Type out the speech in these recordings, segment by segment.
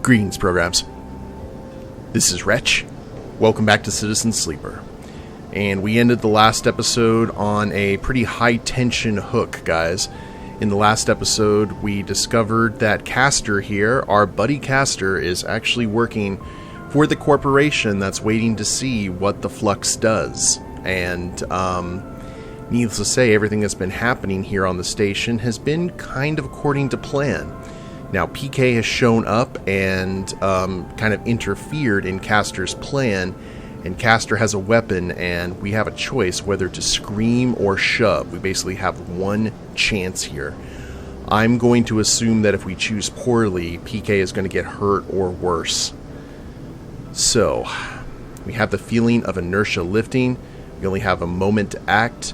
Greetings, programs. This is Wretch. Welcome back to Citizen Sleeper. And we ended the last episode on a pretty high-tension hook, guys. In the last episode, we discovered that Castor here, our buddy Castor, is actually working for the corporation that's waiting to see what the Flux does. And, needless to say, everything that's been happening here on the station has been kind of according to plan. Now, Peake has shown up and kind of interfered in Castor's plan, and Castor has a weapon, and we have a choice whether to scream or shove. We basically have one chance here. I'm going to assume that if we choose poorly, Peake is going to get hurt or worse. So, we have the feeling of inertia lifting. We only have a moment to act.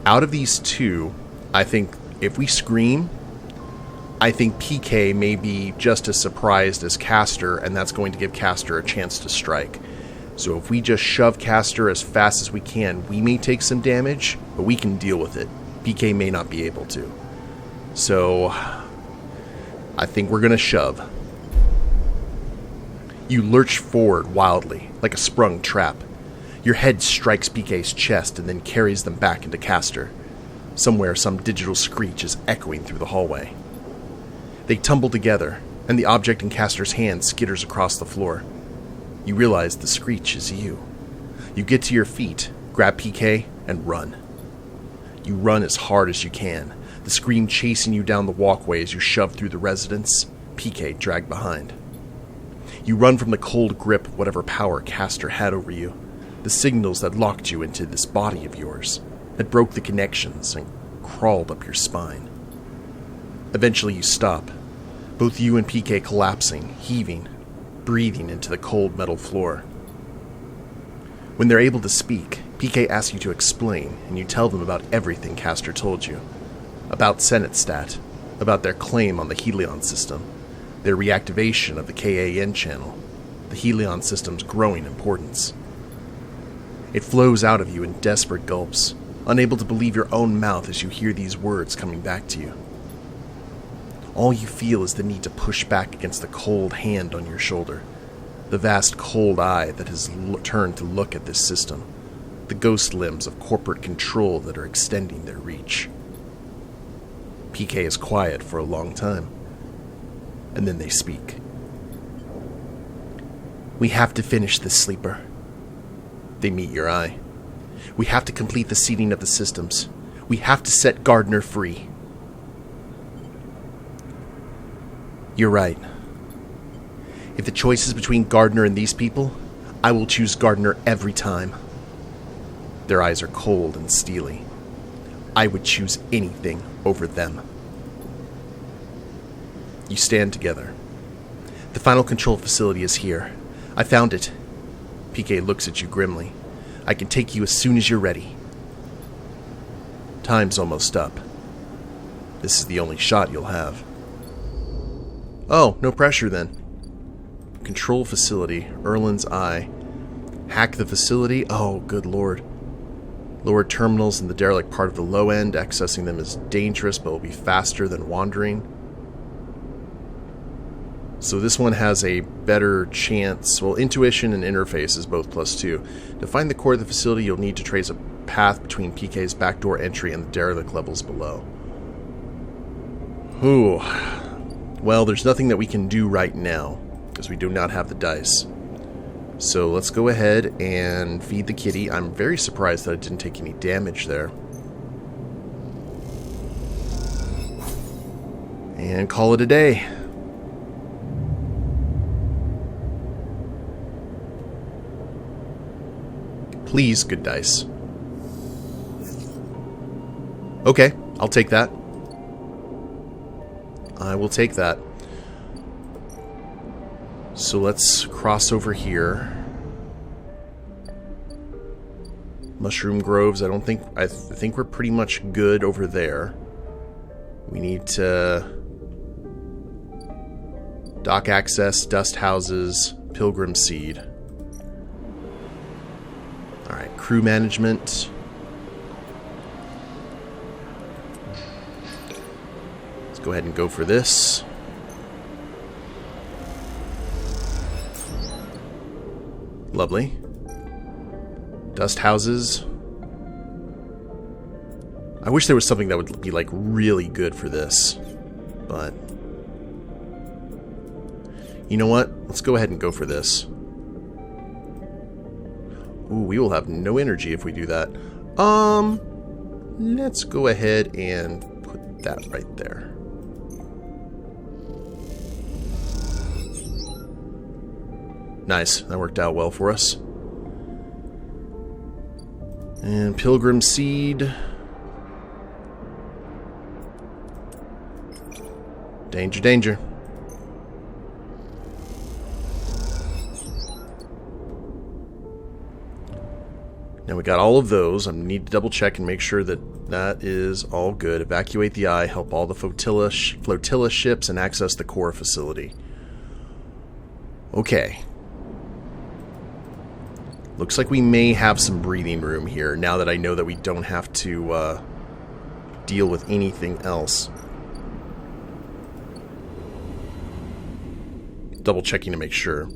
Out of these two, I think if we scream, I think Peake may be just as surprised as Castor, and that's going to give Castor a chance to strike. So if we just shove Castor as fast as we can, we may take some damage, but we can deal with it. Peake may not be able to. So, I think we're going to shove. You lurch forward wildly, like a sprung trap. Your head strikes Peake's chest and then carries them back into Castor. Somewhere, some digital screech is echoing through the hallway. They tumble together, and the object in Castor's hand skitters across the floor. You realize the screech is you. You get to your feet, grab Peake, and run. You run as hard as you can, the scream chasing you down the walkway as you shove through the residence, Peake dragged behind. You run from the cold grip of whatever power Castor had over you, the signals that locked you into this body of yours, that broke the connections and crawled up your spine. Eventually you stop, both you and Peake collapsing, heaving, breathing into the cold metal floor. When they're able to speak, Peake asks you to explain, and you tell them about everything Castor told you. About Senate-Stat, about their claim on the Helion system, their reactivation of the KAN channel, the Helion system's growing importance. It flows out of you in desperate gulps, unable to believe your own mouth as you hear these words coming back to you. All you feel is the need to push back against the cold hand on your shoulder, the vast cold eye that has turned to look at this system, the ghost limbs of corporate control that are extending their reach. Peake is quiet for a long time, and then they speak. We have to finish this, Sleeper. They meet your eye. We have to complete the seeding of the systems. We have to set Gardner free. You're right. If the choice is between Gardner and these people, I will choose Gardner every time. Their eyes are cold and steely. I would choose anything over them. You stand together. The final control facility is here. I found it. Peake looks at you grimly. I can take you as soon as you're ready. Time's almost up. This is the only shot you'll have. Oh, no pressure then. Control facility, Erlin's Eye. Hack the facility? Oh, good lord. Lower terminals in the derelict part of the low end. Accessing them is dangerous, but will be faster than wandering. So this one has a better chance. Well, intuition and interface is both +2. To find the core of the facility, you'll need to trace a path between Peake's backdoor entry and the derelict levels below. Ooh. Well, there's nothing that we can do right now, because we do not have the dice. So let's go ahead and feed the kitty. I'm very surprised that I didn't take any damage there. And call it a day. Please, good dice. Okay, I'll take that. I will take that. So let's cross over here. Mushroom Groves, I think we're pretty much good over there. We need to dock access, dust houses, Pilgrim Seed. Alright, crew management. Let's go ahead and go for this. Lovely. Dust houses. I wish there was something that would be, like, really good for this. But... you know what? Let's go ahead and go for this. Ooh, we will have no energy if we do that. Let's go ahead and put that right there. Nice. That worked out well for us. And Pilgrim Seed. Danger, danger. Now we got all of those. I need to double check and make sure that that is all good. Evacuate the eye, help all the flotilla ships, and access the core facility. Okay. Looks like we may have some breathing room here, now that I know that we don't have to deal with anything else. Double checking to make sure.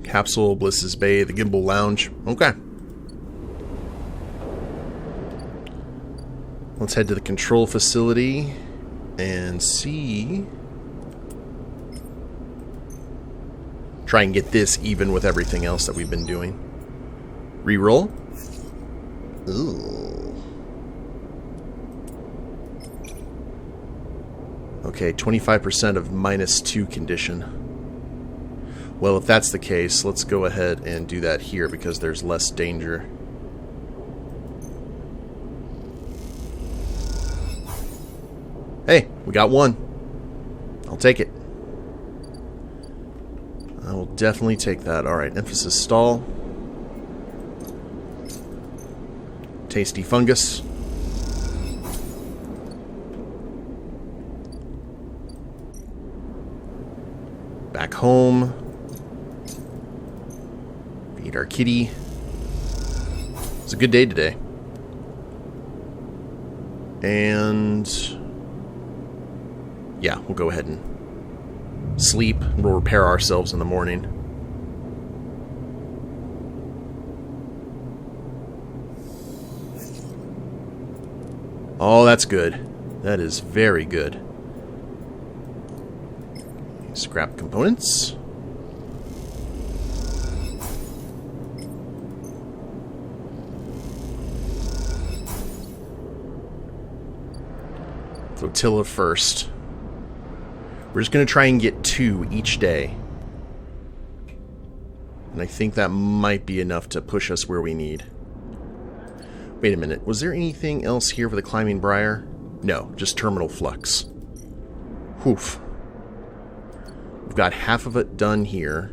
Capsule, Bliss's Bay, the Gimbal Lounge. Okay. Let's head to the control facility and see. Try and get this even with everything else that we've been doing. Reroll. Ooh. Okay, 25% of -2 condition. Well, if that's the case, let's go ahead and do that here because there's less danger. Hey, we got one. I'll take it. I will definitely take that. Alright, emphasis stall. Tasty fungus. Back home. Feed our kitty. It's a good day today. And... yeah, we'll go ahead and sleep. We'll repair ourselves in the morning. Oh, that's good. That is very good. Scrap components. Flotilla first. We're just going to try and get 2 each day. And I think that might be enough to push us where we need. Wait a minute. Was there anything else here for the Climbing Briar? No, just terminal flux. Woof. We've got half of it done here.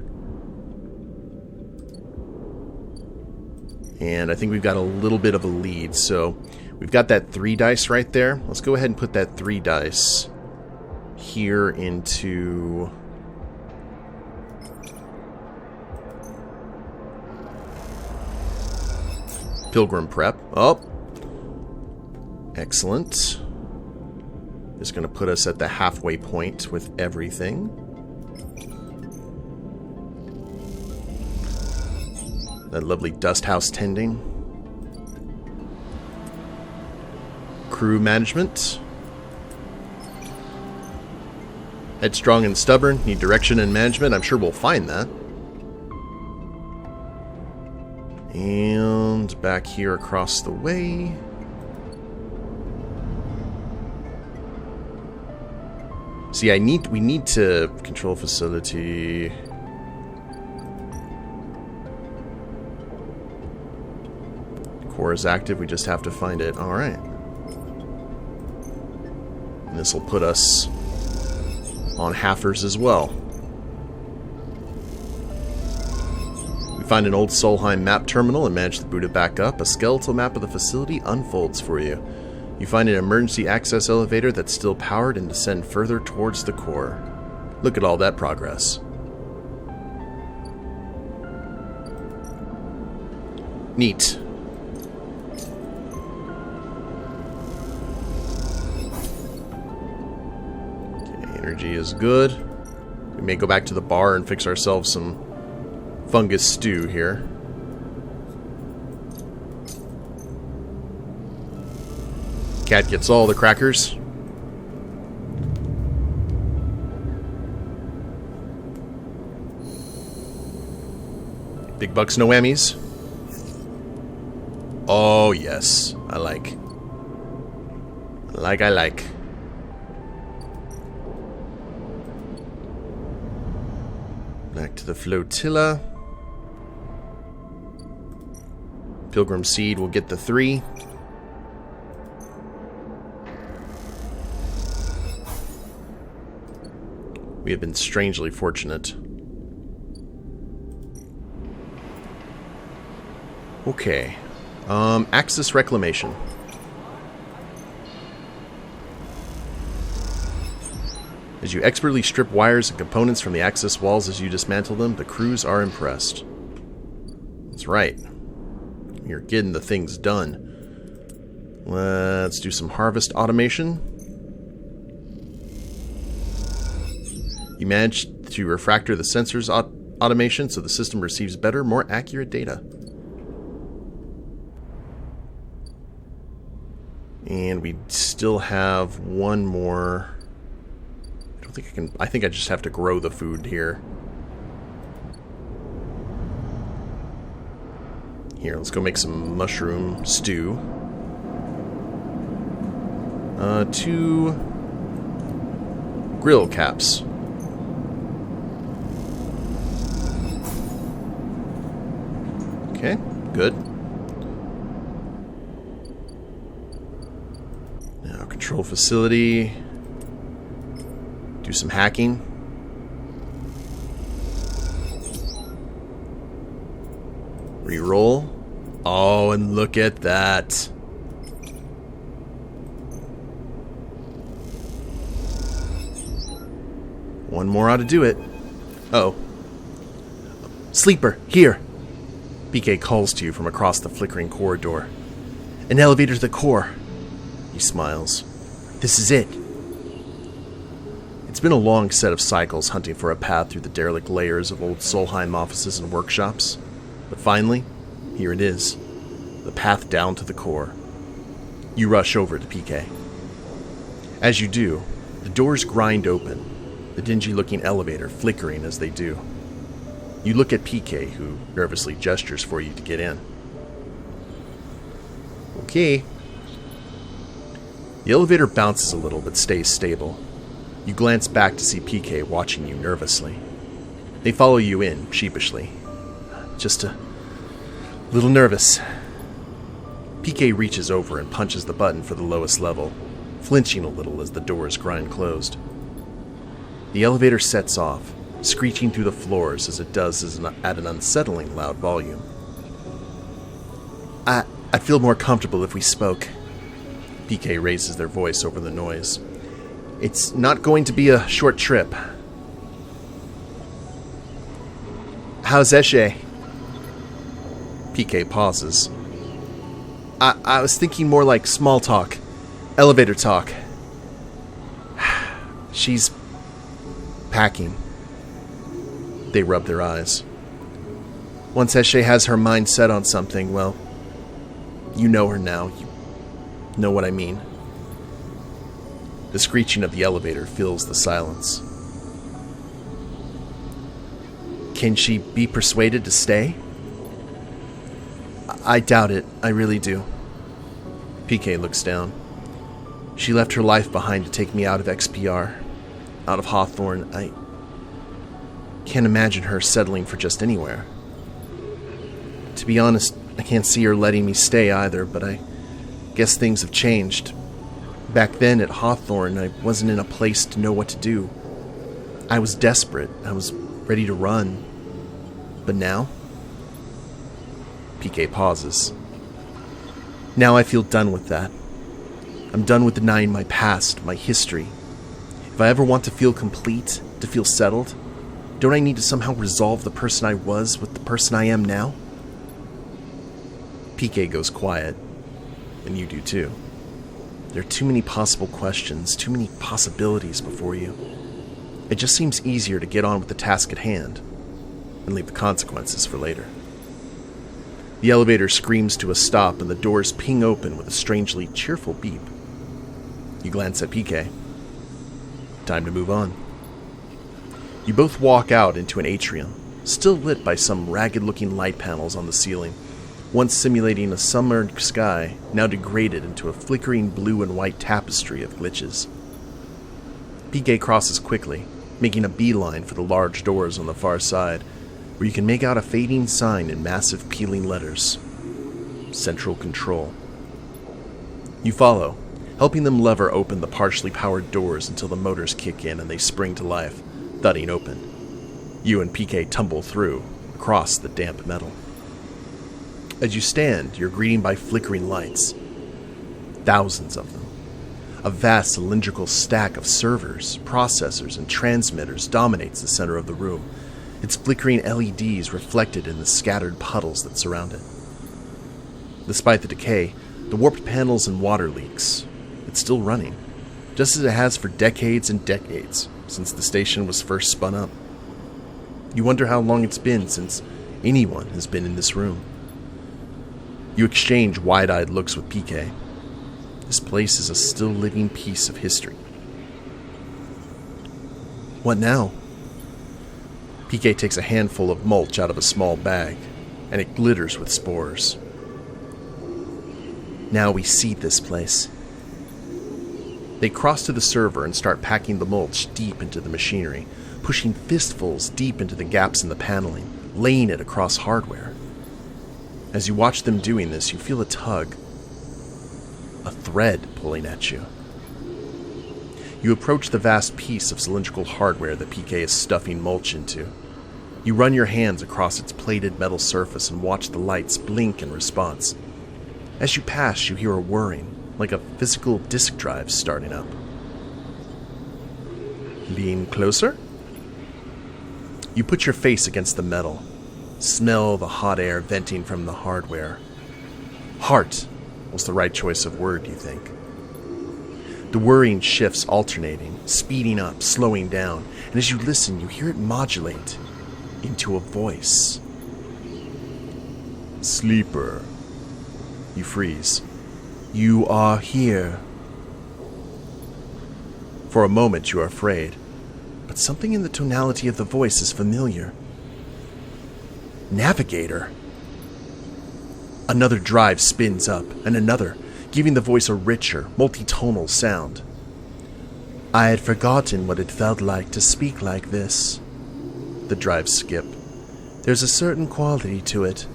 And I think we've got a little bit of a lead. So we've got that 3 dice right there. Let's go ahead and put that 3 dice here into Pilgrim Prep. Oh, excellent. Just going to put us at the halfway point with everything. That lovely dust house tending. Crew management. Headstrong and stubborn, need direction and management. I'm sure we'll find that. And back here across the way. See, we need to control facility. Core is active, we just have to find it. Alright. And this will put us on halfers as well. We find an old Solheim map terminal and manage to boot it back up. A skeletal map of the facility unfolds for you. You find an emergency access elevator that's still powered and descend further towards the core. Look at all that progress. Neat. Okay, energy is good. We may go back to the bar and fix ourselves some fungus stew here. Cat gets all the crackers. Big bucks, no whammies. Oh, yes. I like. I like. Back to the flotilla. Pilgrim Seed will get the 3. We have been strangely fortunate. Okay. Axis Reclamation. As you expertly strip wires and components from the Axis walls as you dismantle them, the crews are impressed. That's right. You're getting the things done. Let's do some harvest automation. You managed to refactor the sensors automation so the system receives better, more accurate data. And we still have one more. I don't think I can. I think I just have to grow the food here. Here, let's go make some mushroom stew. 2 grill caps. Okay, good. Now, control facility. Do some hacking. Reroll. Oh, and look at that. One more ought to do it. Uh-oh. Sleeper, here. Peake calls to you from across the flickering corridor. An elevator to the core. He smiles. This is it. It's been a long set of cycles hunting for a path through the derelict layers of old Solheim offices and workshops. But finally, here it is. The path down to the core. You rush over to Peake. As you do, the doors grind open, the dingy-looking elevator flickering as they do. You look at Peake, who nervously gestures for you to get in. Okay. The elevator bounces a little but stays stable. You glance back to see Peake watching you nervously. They follow you in, sheepishly. Just a little nervous. Peake reaches over and punches the button for the lowest level, flinching a little as the doors grind closed. The elevator sets off, screeching through the floors as it does at an unsettling loud volume. I'd feel more comfortable if we spoke. Peake raises their voice over the noise. It's not going to be a short trip. How's Eshe? Peake pauses. I was thinking more like small talk. Elevator talk. She's packing. They rub their eyes. Once Eshe has her mind set on something, well, you know her now. You know what I mean. The screeching of the elevator fills the silence. Can she be persuaded to stay? I doubt it. I really do. Peake looks down. She left her life behind to take me out of XPR, out of Hawthorne. I can't imagine her settling for just anywhere. To be honest, I can't see her letting me stay either, but I guess things have changed. Back then at Hawthorne, I wasn't in a place to know what to do. I was desperate. I was ready to run. But now? Peake pauses. Now I feel done with that. I'm done with denying my past, my history. If I ever want to feel complete, to feel settled, don't I need to somehow resolve the person I was with the person I am now? Peake goes quiet, and you do too. There are too many possible questions, too many possibilities before you. It just seems easier to get on with the task at hand. and leave the consequences for later. The elevator screams to a stop and the doors ping open with a strangely cheerful beep. You glance at Peake. Time to move on. You both walk out into an atrium, still lit by some ragged-looking light panels on the ceiling, once simulating a summer sky, now degraded into a flickering blue and white tapestry of glitches. Peake crosses quickly, making a beeline for the large doors on the far side, where you can make out a fading sign in massive peeling letters. Central Control. You follow, helping them lever open the partially powered doors until the motors kick in and they spring to life, thudding open. You and Peake tumble through, across the damp metal. As you stand, you're greeted by flickering lights. Thousands of them. A vast cylindrical stack of servers, processors, and transmitters dominates the center of the room, its flickering LEDs reflected in the scattered puddles that surround it. Despite the decay, the warped panels and water leaks, it's still running, just as it has for decades and decades since the station was first spun up. You wonder how long it's been since anyone has been in this room. You exchange wide-eyed looks with Peake. This place is a still living piece of history. What now? Peake takes a handful of mulch out of a small bag, and it glitters with spores. Now we seed this place. They cross to the server and start packing the mulch deep into the machinery, pushing fistfuls deep into the gaps in the paneling, laying it across hardware. As you watch them doing this, you feel a tug, a thread pulling at you. You approach the vast piece of cylindrical hardware that Peake is stuffing mulch into. You run your hands across its plated metal surface and watch the lights blink in response. As you pass, you hear a whirring, like a physical disk drive starting up. Lean closer? You put your face against the metal. Smell the hot air venting from the hardware. Heart was the right choice of word, you think. The whirring shifts alternating, speeding up, slowing down, and as you listen, you hear it modulate into a voice. Sleeper. You freeze. You are here. For a moment you are afraid, but something in the tonality of the voice is familiar. Navigator. Another drive spins up, and another, giving the voice a richer, multitonal sound. I had forgotten what it felt like to speak like this. The drives skip. There's a certain quality to it,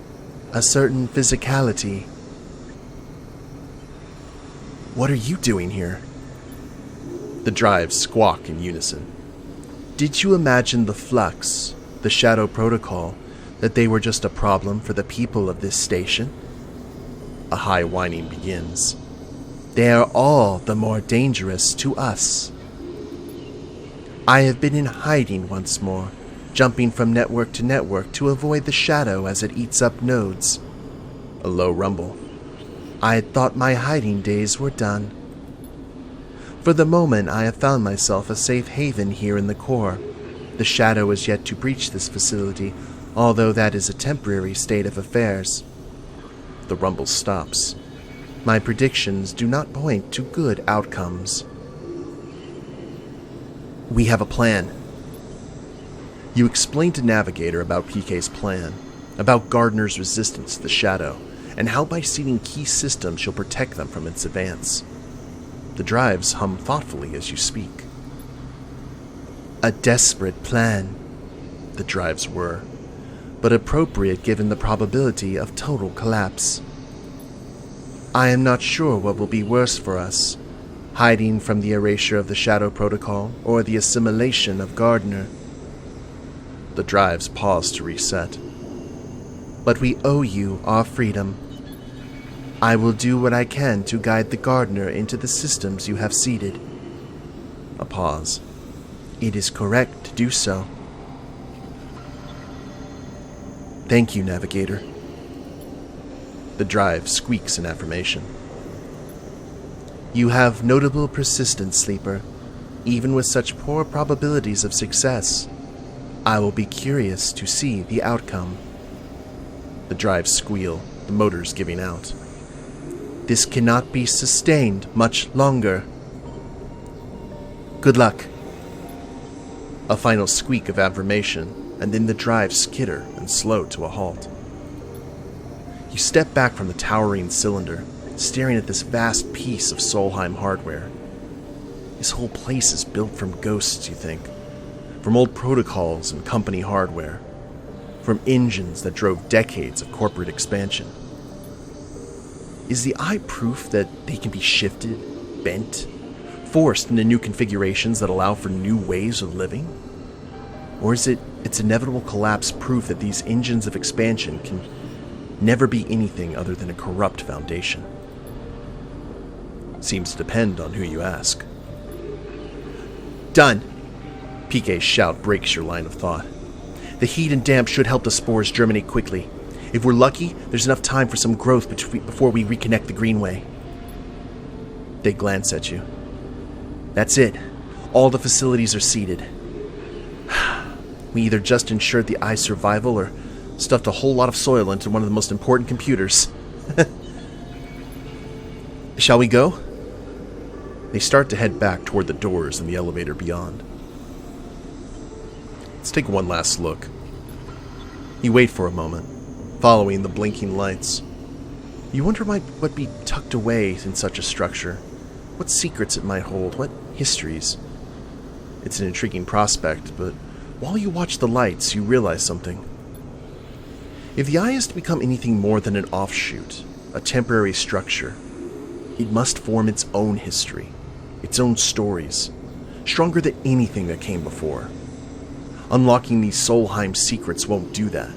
a certain physicality. What are you doing here? The drives squawk in unison. Did you imagine the flux, the shadow protocol, that they were just a problem for the people of this station? A high whining begins. They are all the more dangerous to us. I have been in hiding once more, jumping from network to network to avoid the shadow as it eats up nodes. A low rumble. I had thought my hiding days were done. For the moment, I have found myself a safe haven here in the core. The shadow is yet to breach this facility, although that is a temporary state of affairs. The rumble stops. My predictions do not point to good outcomes. We have a plan. You explain to Navigator about Peake's plan, about Gardner's resistance to the shadow, and how by seeding key systems she'll protect them from its advance. The drives hum thoughtfully as you speak. A desperate plan, the drives were, but appropriate given the probability of total collapse. I am not sure what will be worse for us, hiding from the erasure of the Shadow Protocol or the assimilation of Gardner. The drives pause to reset. But we owe you our freedom. I will do what I can to guide the Gardner into the systems you have seeded. A pause. It is correct to do so. Thank you, Navigator. The drive squeaks in affirmation. You have notable persistence, Sleeper, even with such poor probabilities of success. I will be curious to see the outcome. The drives squeal, the motors giving out. This cannot be sustained much longer. Good luck. A final squeak of affirmation, and then the drives skitter and slow to a halt. You step back from the towering cylinder, staring at this vast piece of Solheim hardware. This whole place is built from ghosts, you think. From old protocols and company hardware. From engines that drove decades of corporate expansion. Is the eye proof that they can be shifted, bent, forced into new configurations that allow for new ways of living? Or is it its inevitable collapse proof that these engines of expansion can never be anything other than a corrupt foundation? Seems to depend on who you ask. Done! Peake's shout breaks your line of thought. The heat and damp should help the spores germinate quickly. If we're lucky, there's enough time for some growth before we reconnect the Greenway. They glance at you. That's it. All the facilities are seeded. We either just ensured the eye's survival or stuffed a whole lot of soil into one of the most important computers. Shall we go? They start to head back toward the doors in the elevator beyond. Let's take one last look. You wait for a moment, following the blinking lights. You wonder what might be tucked away in such a structure, what secrets it might hold, what histories. It's an intriguing prospect, but while you watch the lights, you realize something. If the eye is to become anything more than an offshoot, a temporary structure, it must form its own history, its own stories, stronger than anything that came before. Unlocking these Solheim secrets won't do that,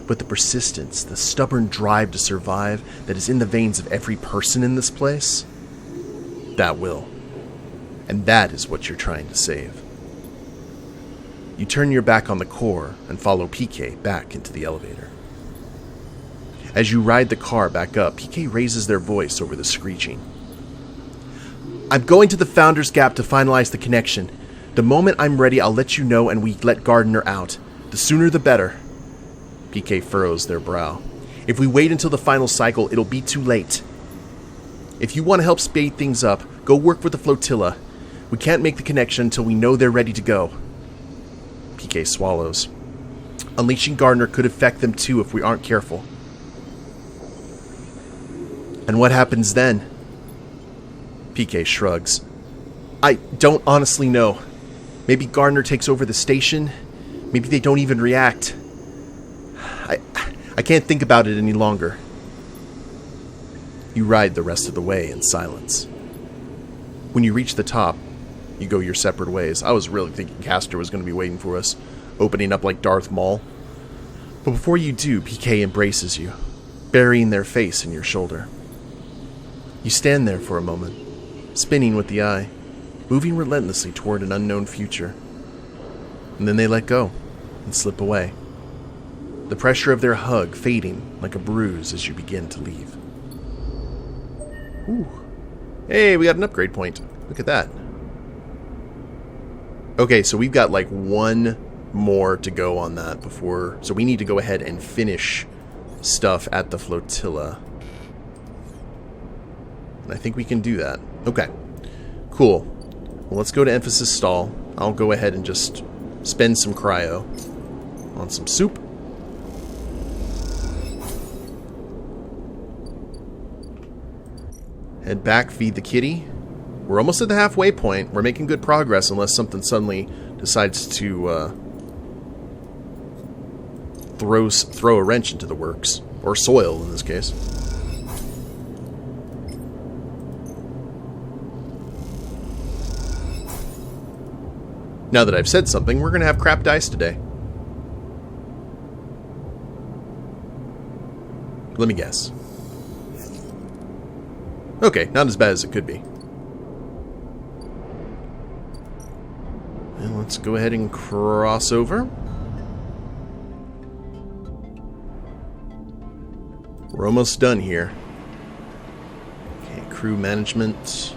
but the persistence, the stubborn drive to survive that is in the veins of every person in this place, that will. And that is what you're trying to save. You turn your back on the core and follow Peake back into the elevator. As you ride the car back up, Peake raises their voice over the screeching. I'm going to the Founder's Gap to finalize the connection. The moment I'm ready, I'll let you know and we let Gardner out. The sooner the better. Peake furrows their brow. If we wait until the final cycle, it'll be too late. If you want to help speed things up, go work with the flotilla. We can't make the connection until we know they're ready to go. Peake swallows. Unleashing Gardner could affect them too if we aren't careful. And what happens then? Peake shrugs. I don't honestly know. Maybe Gardner takes over the station. Maybe they don't even react. I can't think about it any longer. You ride the rest of the way in silence. When you reach the top, you go your separate ways. I was really thinking Castor was going to be waiting for us, opening up like Darth Maul. But before you do, Peake embraces you, burying their face in your shoulder. You stand there for a moment, spinning with the eye, moving relentlessly toward an unknown future. And then they let go and slip away, the pressure of their hug fading like a bruise as you begin to leave. Ooh. Hey, we got an upgrade point. Look at that. Okay, so we've got like one more to go on that before... So we need to go ahead and finish stuff at the flotilla. And I think we can do that. Okay. Cool. Well, let's go to Emphasis Stall. I'll go ahead and just spend some cryo on some soup. Head back, feed the kitty. We're almost at the halfway point. We're making good progress unless something suddenly decides to throw a wrench into the works. Or soil, in this case. Now that I've said something, we're going to have crap dice today. Let me guess. Okay, not as bad as it could be. And let's go ahead and cross over. We're almost done here. Okay, crew management.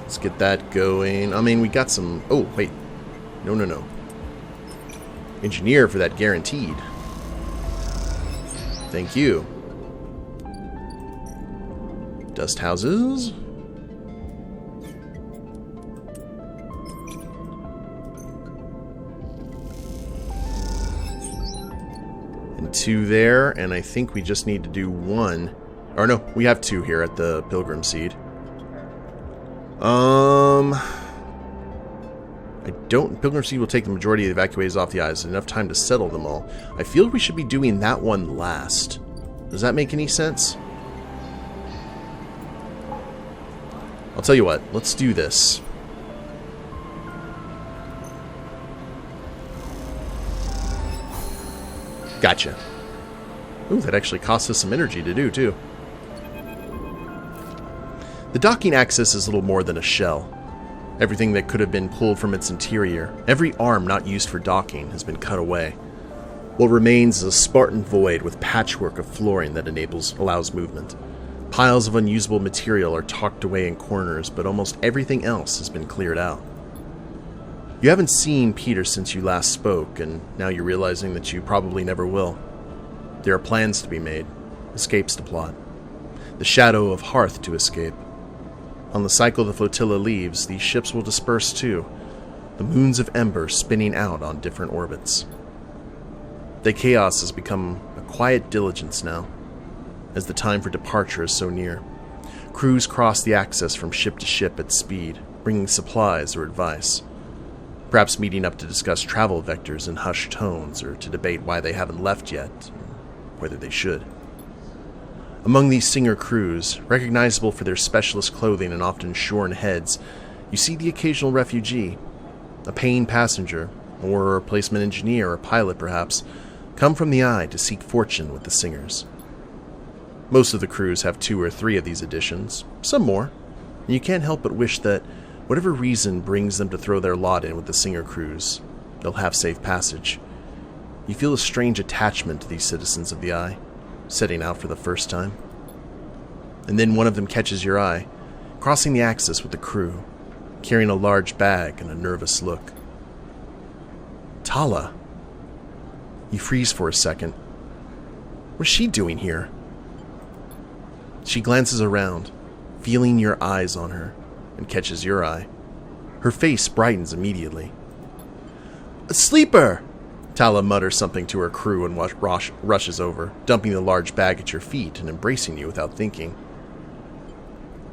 Let's get that going. I mean, we got some... Oh, wait. No. Engineer for that guaranteed. Thank you. Dust houses. And 2 there, and I think we just need to do 1. Or no, we have 2 here at the Pilgrim Seed. I don't... Pilgrim Seed will take the majority of the evacuees off the island. Enough time to settle them all. I feel we should be doing that one last. Does that make any sense? I'll tell you what. Let's do this. Gotcha. Ooh, that actually costs us some energy to do, too. The docking axis is little more than a shell. Everything that could have been pulled from its interior, every arm not used for docking, has been cut away. What remains is a Spartan void with patchwork of flooring that allows movement. Piles of unusable material are tucked away in corners, but almost everything else has been cleared out. You haven't seen Peter since you last spoke, and now you're realizing that you probably never will. There are plans to be made, escapes to plot, the shadow of Hearth to escape. On the cycle the flotilla leaves, these ships will disperse too, the moons of ember spinning out on different orbits. The chaos has become a quiet diligence now, as the time for departure is so near. Crews cross the axis from ship to ship at speed, bringing supplies or advice. Perhaps meeting up to discuss travel vectors in hushed tones, or to debate why they haven't left yet, or whether they should. Among these Singer crews, recognizable for their specialist clothing and often shorn heads, you see the occasional refugee, a paying passenger, or a replacement engineer or pilot perhaps, come from the eye to seek fortune with the Singers. Most of the crews have 2 or 3 of these additions, some more, and you can't help but wish that whatever reason brings them to throw their lot in with the Singer crews, they'll have safe passage. You feel a strange attachment to these citizens of the Eye, setting out for the first time. And then one of them catches your eye, crossing the axis with the crew, carrying a large bag and a nervous look. Tala. You freeze for a second. What's she doing here? She glances around, feeling your eyes on her, and catches your eye. Her face brightens immediately. A sleeper! Tala mutters something to her crew and rushes over, dumping the large bag at your feet and embracing you without thinking.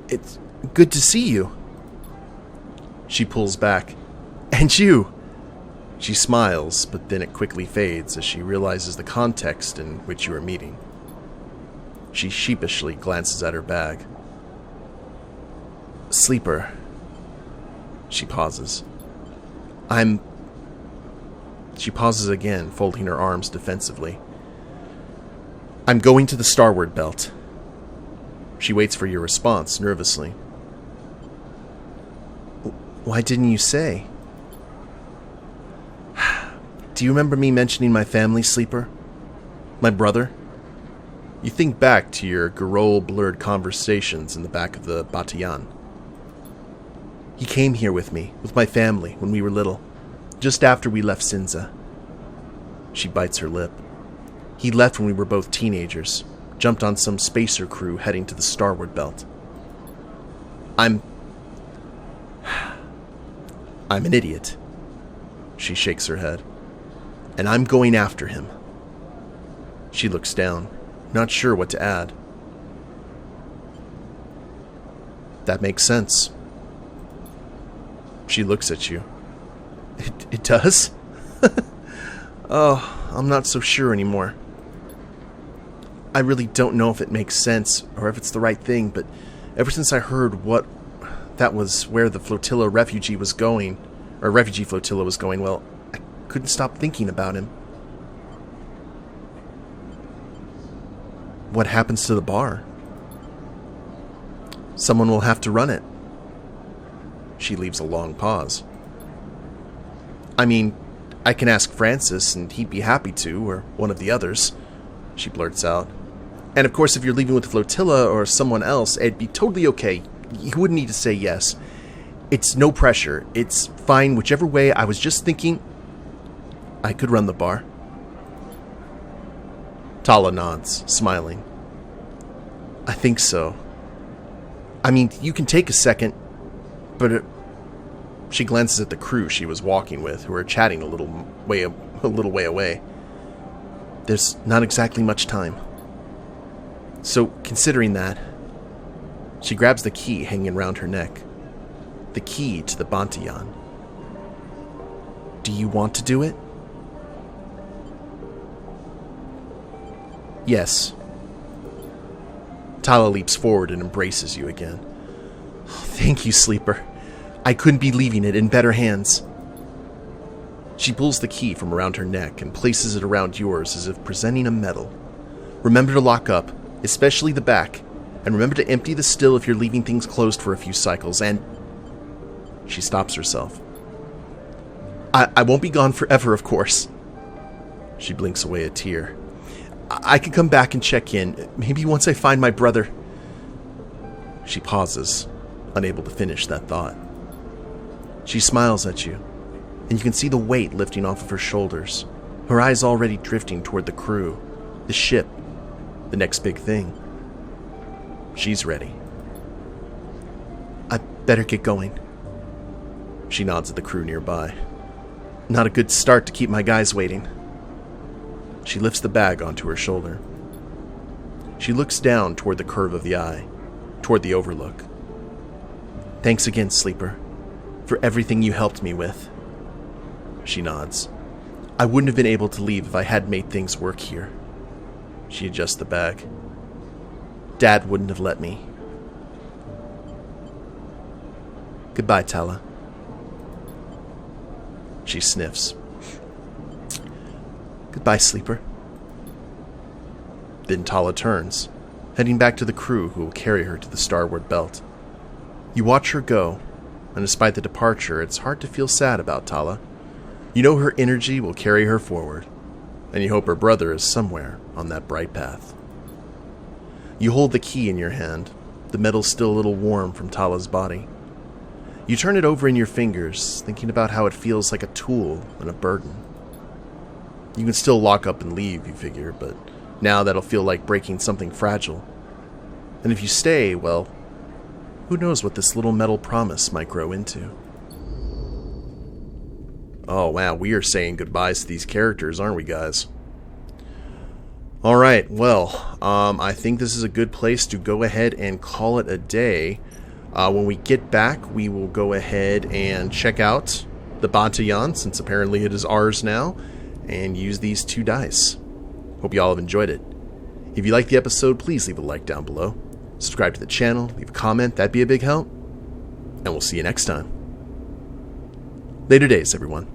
It's good to see you. She pulls back. And you! She smiles, but then it quickly fades as she realizes the context in which you are meeting. She sheepishly glances at her bag. Sleeper. She pauses. She pauses again, folding her arms defensively. I'm going to the starboard belt. She waits for your response, nervously. Why didn't you say? Do you remember me mentioning my family, Sleeper? My brother? You think back to your Garol-blurred conversations in the back of the Batayan. He came here with me, with my family, when we were little, just after we left Sinza. She bites her lip. He left when we were both teenagers, jumped on some spacer crew heading to the starboard belt. I'm an idiot. She shakes her head. And I'm going after him. She looks down, not sure what to add. That makes sense. She looks at you. It does? Oh, I'm not so sure anymore. I really don't know if it makes sense or if it's the right thing, but ever since I heard that was where the refugee flotilla was going, well, I couldn't stop thinking about him. What happens to the bar? Someone will have to run it. She leaves a long pause. I mean, I can ask Francis, and he'd be happy to, or one of the others, she blurts out. And of course, if you're leaving with the flotilla or someone else, it'd be totally okay. You wouldn't need to say yes. It's no pressure. It's fine whichever way. I was just thinking... I could run the bar. Tala nods, smiling. I think so. I mean, you can take a second, but She glances at the crew she was walking with, who are chatting a little way away. There's not exactly much time. So, considering that, she grabs the key hanging around her neck. The key to the Bantayan. Do you want to do it? Yes. Tala leaps forward and embraces you again. Thank you, Sleeper. I couldn't be leaving it in better hands. She pulls the key from around her neck and places it around yours as if presenting a medal. Remember to lock up, especially the back, and remember to empty the still if you're leaving things closed for a few cycles, and... She stops herself. I won't be gone forever, of course. She blinks away a tear. I can come back and check in, maybe once I find my brother. She pauses, unable to finish that thought. She smiles at you, and you can see the weight lifting off of her shoulders, her eyes already drifting toward the crew, the ship, the next big thing. She's ready. I better get going. She nods at the crew nearby. Not a good start to keep my guys waiting. She lifts the bag onto her shoulder. She looks down toward the curve of the eye, toward the overlook. Thanks again, Sleeper, for everything you helped me with. She nods. I wouldn't have been able to leave if I had made things work here. She adjusts the bag. Dad wouldn't have let me. Goodbye, Tala. She sniffs. Goodbye, Sleeper. Then Tala turns, heading back to the crew who will carry her to the starboard belt. You watch her go, and despite the departure, it's hard to feel sad about Tala. You know her energy will carry her forward, and you hope her brother is somewhere on that bright path. You hold the key in your hand, the metal still a little warm from Tala's body. You turn it over in your fingers, thinking about how it feels like a tool and a burden. You can still lock up and leave, you figure, but now that'll feel like breaking something fragile. And if you stay, well, who knows what this little metal promise might grow into. Oh wow, we are saying goodbyes to these characters, aren't we, guys? Alright, well, I think this is a good place to go ahead and call it a day. When we get back, we will go ahead and check out the Bantayan, since apparently it is ours now, and use these 2 dice. Hope you all have enjoyed it. If you liked the episode, please leave a like down below. Subscribe to the channel, leave a comment, that'd be a big help. And we'll see you next time. Later days, everyone.